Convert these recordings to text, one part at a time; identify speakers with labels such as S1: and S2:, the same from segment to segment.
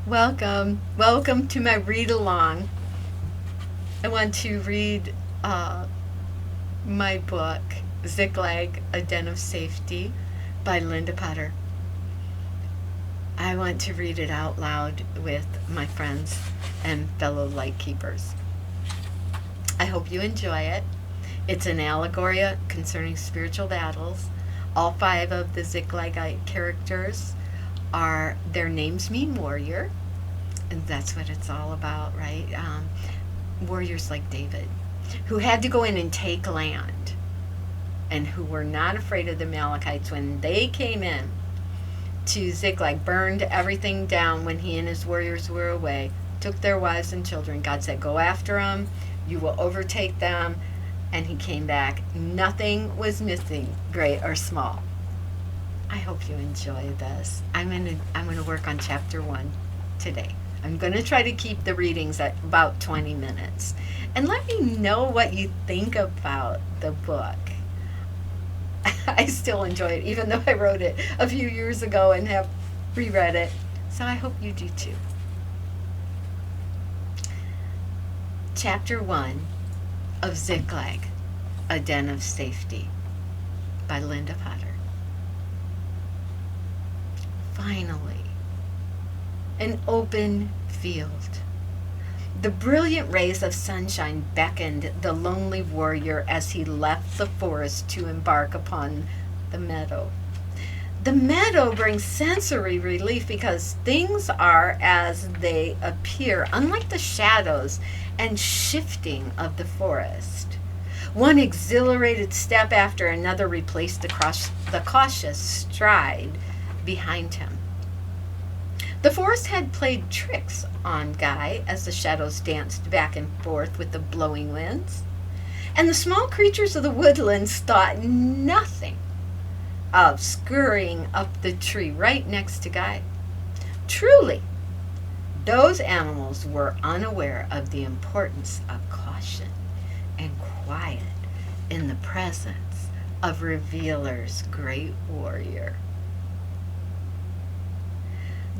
S1: Welcome. Welcome to my read along. I want to read my book, Ziklag, A Den of Safety by Linda Potter. I want to read it out loud with my friends and fellow light keepers. I hope you enjoy it. It's an allegory concerning spiritual battles. All 5 of the Ziklagite characters their names mean warrior, and that's what it's all about, right? Warriors like David, who had to go in and take land, and who were not afraid of the Amalekites when they came in to Ziklag, burned everything down when he and his warriors were away, took their wives and children. God said, go after them, you will overtake them, and he came back. Nothing was missing, great or small. I hope you enjoy this. I'm gonna work on chapter 1 today. I'm gonna try to keep the readings at about 20 minutes. And let me know what you think about the book. I still enjoy it, even though I wrote it a few years ago and have reread it. So I hope you do too. Chapter 1 of Ziklag, A Den of Safety by Linda Potter. Finally, an open field. The brilliant rays of sunshine beckoned the lonely warrior as he left the forest to embark upon the meadow. The meadow brings sensory relief because things are as they appear, unlike the shadows and shifting of the forest. One exhilarated step after another replaced the cautious stride behind him. The forest had played tricks on Guy as the shadows danced back and forth with the blowing winds, and the small creatures of the woodlands thought nothing of scurrying up the tree right next to Guy. Truly, those animals were unaware of the importance of caution and quiet in the presence of Revealer's great warrior.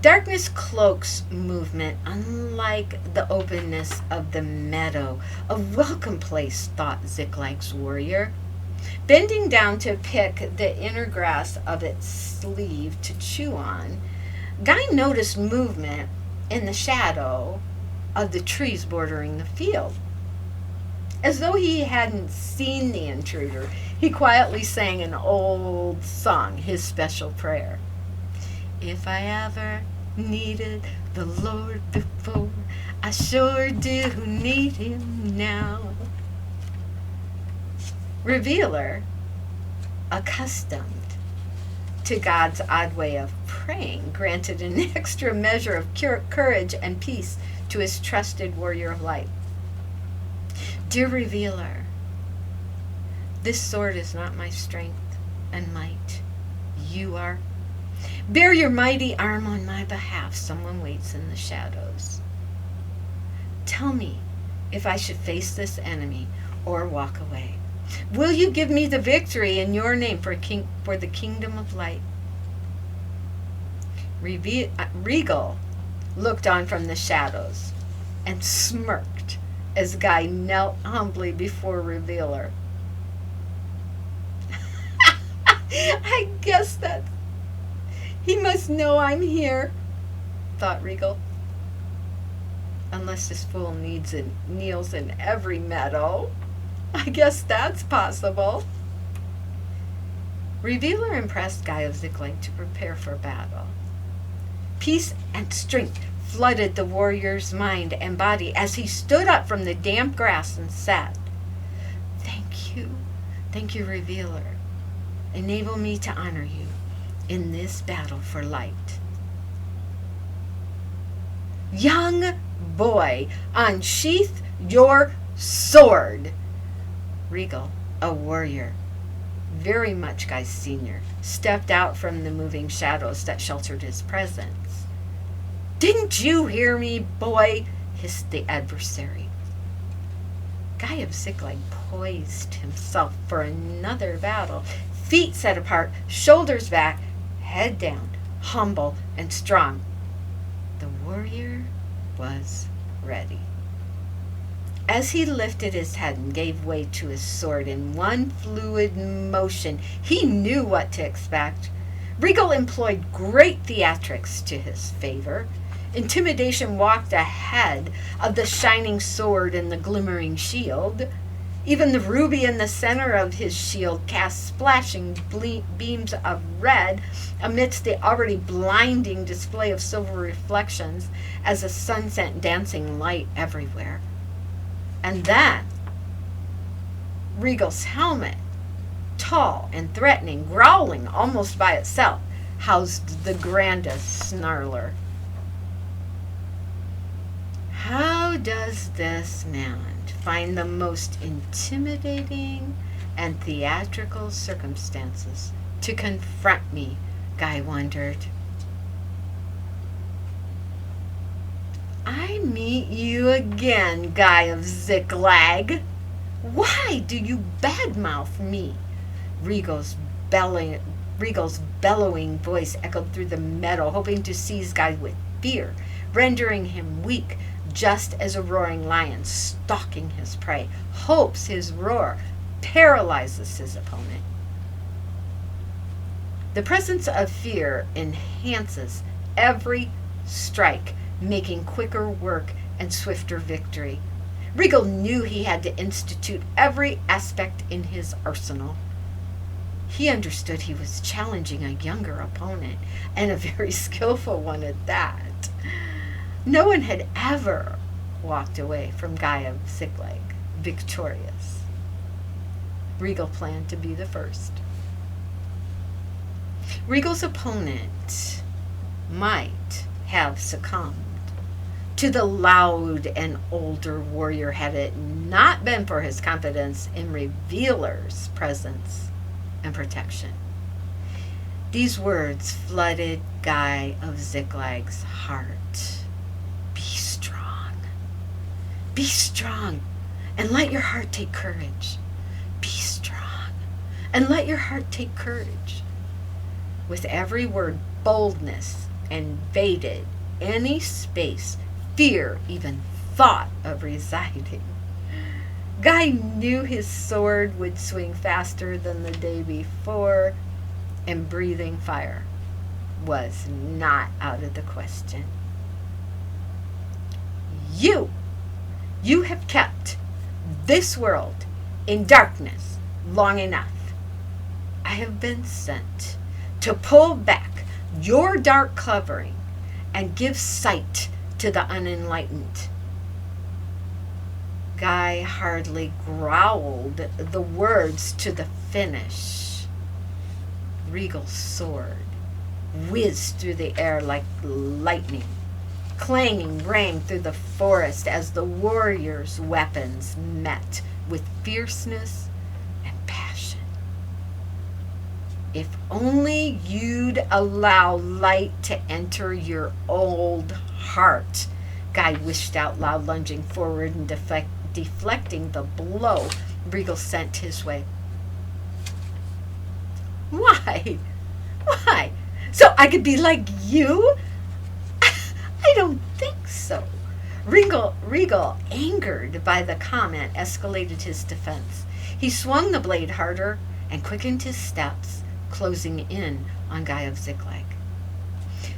S1: Darkness cloaks movement, unlike the openness of the meadow. A welcome place, thought Ziklag's warrior. Bending down to pick the inner grass of its sleeve to chew on, Guy noticed movement in the shadow of the trees bordering the field. As though he hadn't seen the intruder, he quietly sang an old song, his special prayer. If I ever needed the Lord before, I sure do need him now. Revealer, accustomed to God's odd way of praying, granted an extra measure of courage and peace to his trusted warrior of light. Dear Revealer, this sword is not my strength and might. You are. Bear your mighty arm on my behalf. Someone waits in the shadows. Tell me if I should face this enemy or walk away. Will you give me the victory in your name for the kingdom of light? Reggal looked on from the shadows and smirked as Guy knelt humbly before Revealer. I guess that's he must know I'm here, thought Reggal. Unless this fool kneels in every meadow. I guess that's possible. Revealer impressed Guy of Ziklag to prepare for battle. Peace and strength flooded the warrior's mind and body as he stood up from the damp grass and said, Thank you, Revealer. Enable me to honor you in this battle for light. Young boy, unsheath your sword. Reggal, a warrior, very much Guy's senior, stepped out from the moving shadows that sheltered his presence. Didn't you hear me, boy? Hissed the adversary. Guy of Ziklag poised himself for another battle, feet set apart, shoulders back, head down, humble and strong. The warrior was ready. As he lifted his head and gave way to his sword in one fluid motion, he knew what to expect. Reggal employed great theatrics to his favor. Intimidation walked ahead of the shining sword and the glimmering shield. Even the ruby in the center of his shield cast splashing beams of red amidst the already blinding display of silver reflections as the sun sent dancing light everywhere. And then Reggal's helmet, tall and threatening, growling almost by itself, housed the grandest snarler. How does this man find the most intimidating and theatrical circumstances to confront me? Guy wondered. I meet you again, Guy of Ziklag. Why do you badmouth me? Reggal's bellowing voice echoed through the meadow, hoping to seize Guy with fear, rendering him weak, just as a roaring lion stalking his prey hopes his roar paralyzes his opponent. The presence of fear enhances every strike, making quicker work and swifter victory. Reggal knew he had to institute every aspect in his arsenal. He understood he was challenging a younger opponent, and a very skillful one at that. No one had ever walked away from Guy of Ziklag victorious. Reggal planned to be the first. Reggal's opponent might have succumbed to the loud and older warrior had it not been for his confidence in Revealer's presence and protection. These words flooded Guy of Ziklag's heart. Be strong. Be strong, and let your heart take courage. Be strong, and let your heart take courage. With every word, boldness invaded any space fear even thought of residing. Guy knew his sword would swing faster than the day before, and breathing fire was not out of the question. You have kept this world in darkness long enough. I have been sent to pull back your dark covering and give sight to the unenlightened. Guy hardly growled the words to the finish. Reggal's sword whizzed through the air like lightning. Clanging rang through the forest as the warriors' weapons met with fierceness and passion. If only you'd allow light to enter your old heart, Guy wished out loud, lunging forward and deflecting the blow Reggal sent his way. Why? Why? So I could be like you? I don't think so. Reggal, angered by the comment, escalated his defense. He swung the blade harder and quickened his steps, closing in on Guy of Ziklag.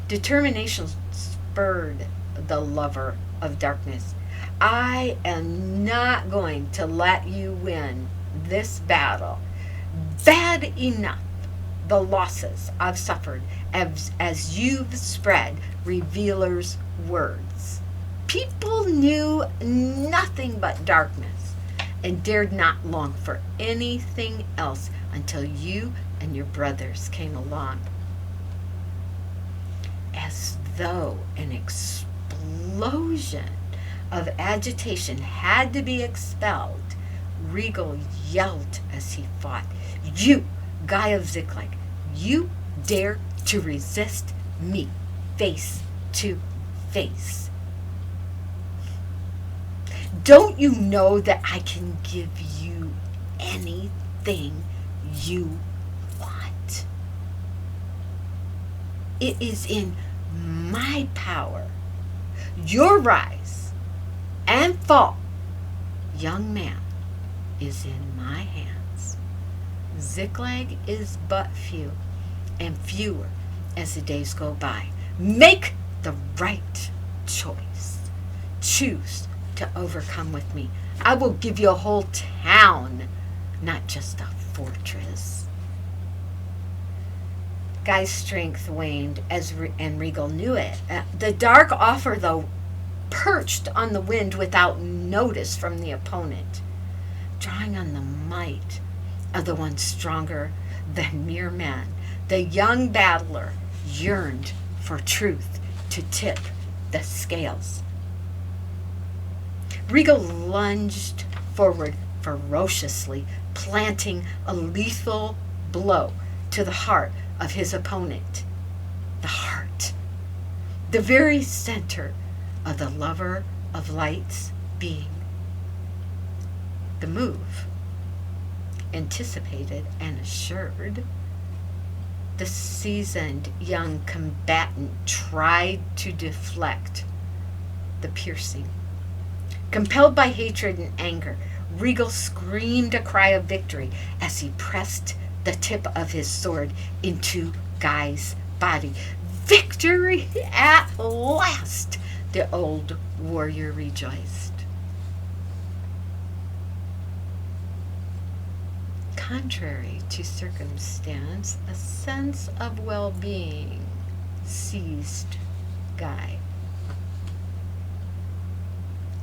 S1: Determination spurred the lover of darkness. I am not going to let you win this battle. Bad enough the losses I've suffered as you've spread Revealer's words. People knew nothing but darkness and dared not long for anything else until you and your brothers came along. As though an explosion of agitation had to be expelled, Reggal yelled as he fought, "You, Guy of Ziklag, you dare to resist me face to face. Don't you know that I can give you anything you It is in my power Your rise and fall, young man, is in my hands. Ziklag is but few, and fewer as the days go by. Make the right choice. Choose to overcome with me. I will give you a whole town, not just a fortress. Guy's strength waned, and Reggal knew it. The dark offer, though, perched on the wind without notice from the opponent, drawing on the might of the one stronger than mere man. The young battler yearned for truth to tip the scales. Reggal lunged forward ferociously, planting a lethal blow to the heart of his opponent. The heart, the very center of the lover of light's being. The move, anticipated and assured, the seasoned young combatant tried to deflect the piercing. Compelled by hatred and anger, Reggal screamed a cry of victory as he pressed the tip of his sword into Guy's body. Victory at last! The old warrior rejoiced. Contrary to circumstance, a sense of well-being seized Guy.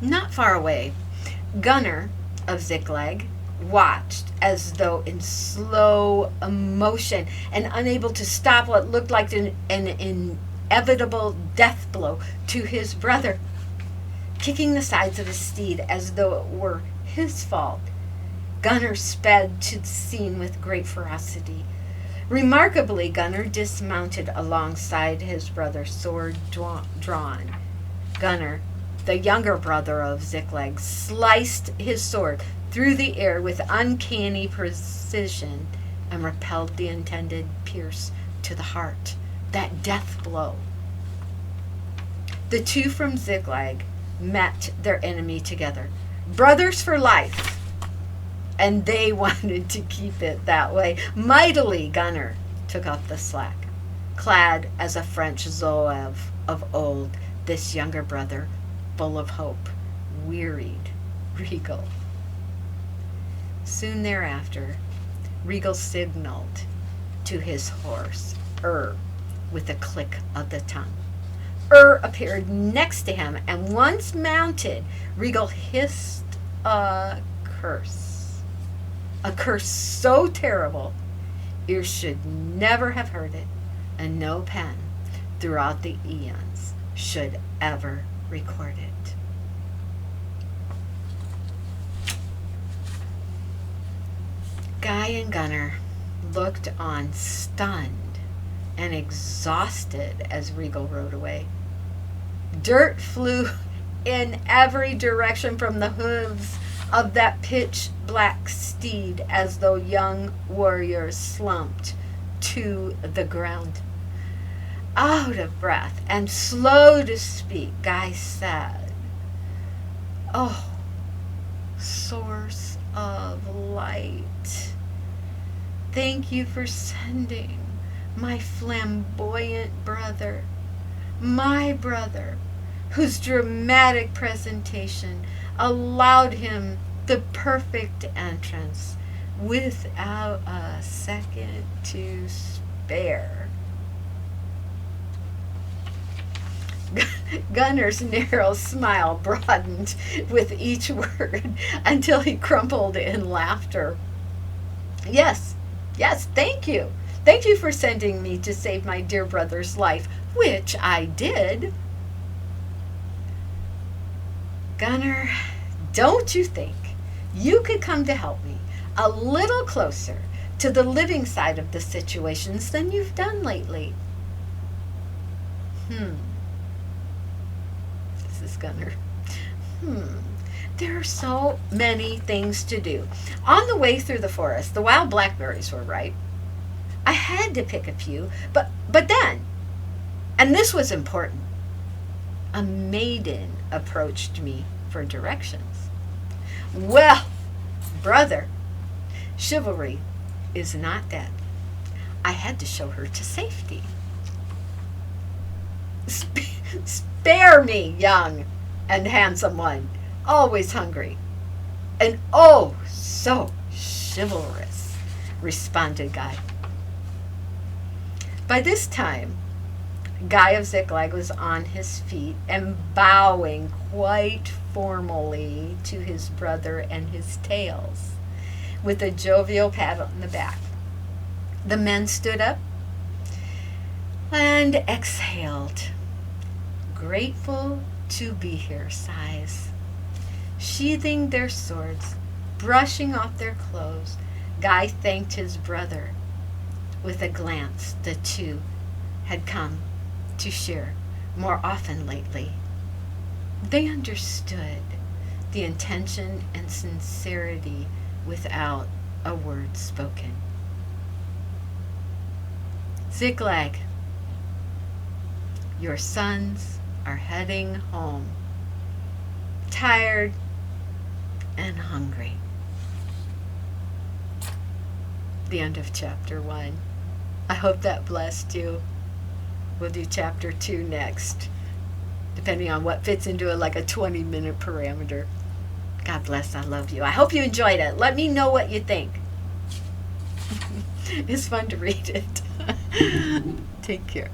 S1: Not far away, Gunnnar of Ziklag watched as though in slow emotion and unable to stop what looked like an inevitable death blow to his brother. Kicking the sides of his steed as though it were his fault, Gunnnar sped to the scene with great ferocity. Remarkably, Gunnnar dismounted alongside his brother, sword drawn. Gunnnar, the younger brother of Ziklag, sliced his sword through the air with uncanny precision and repelled the intended pierce to the heart, that death blow. The two from Ziklag met their enemy together, brothers for life, and they wanted to keep it that way. Mightily, Gunnnar took up the slack. Clad as a French Zouave of old, this younger brother, full of hope, wearied Reggal. Soon thereafter, Reggal signaled to his horse, with a click of the tongue. Appeared next to him, and once mounted, Reggal hissed a curse. A curse so terrible, ears should never have heard it, and no pen throughout the eons should ever record it. Guy and Gunnnar looked on, stunned and exhausted, as Reggal rode away. Dirt flew in every direction from the hooves of that pitch-black steed as though young warriors slumped to the ground. Out of breath and slow to speak, Guy said, "Oh, source of light, thank you for sending my flamboyant brother, my brother, whose dramatic presentation allowed him the perfect entrance without a second to spare." Gunnar's narrow smile broadened with each word until he crumpled in laughter. Yes, thank you. Thank you for sending me to save my dear brother's life, which I did. Gunnnar, don't you think you could come to help me a little closer to the living side of the situations than you've done lately? This is Gunnnar. There are so many things to do. On the way through the forest, the wild blackberries were ripe. I had to pick a few, but then, and this was important, a maiden approached me for directions. Well, brother, chivalry is not dead. I had to show her to safety. Spare me, young and handsome one, always hungry, and oh, so chivalrous, responded Guy. By this time, Guy of Ziklag was on his feet and bowing quite formally to his brother and his tails, with a jovial pat on the back. The men stood up and exhaled, grateful to be here, sighs. Sheathing their swords, brushing off their clothes, Guy thanked his brother. With a glance, the two had come to share more often lately. They understood the intention and sincerity without a word spoken. Ziklag, your sons are heading home, tired and hungry. The end of chapter 1. I hope that blessed you. We'll do chapter 2 next, depending on what fits into like a 20-minute parameter. God bless. I love you. I hope you enjoyed it. Let me know what you think. It's fun to read it. Take care.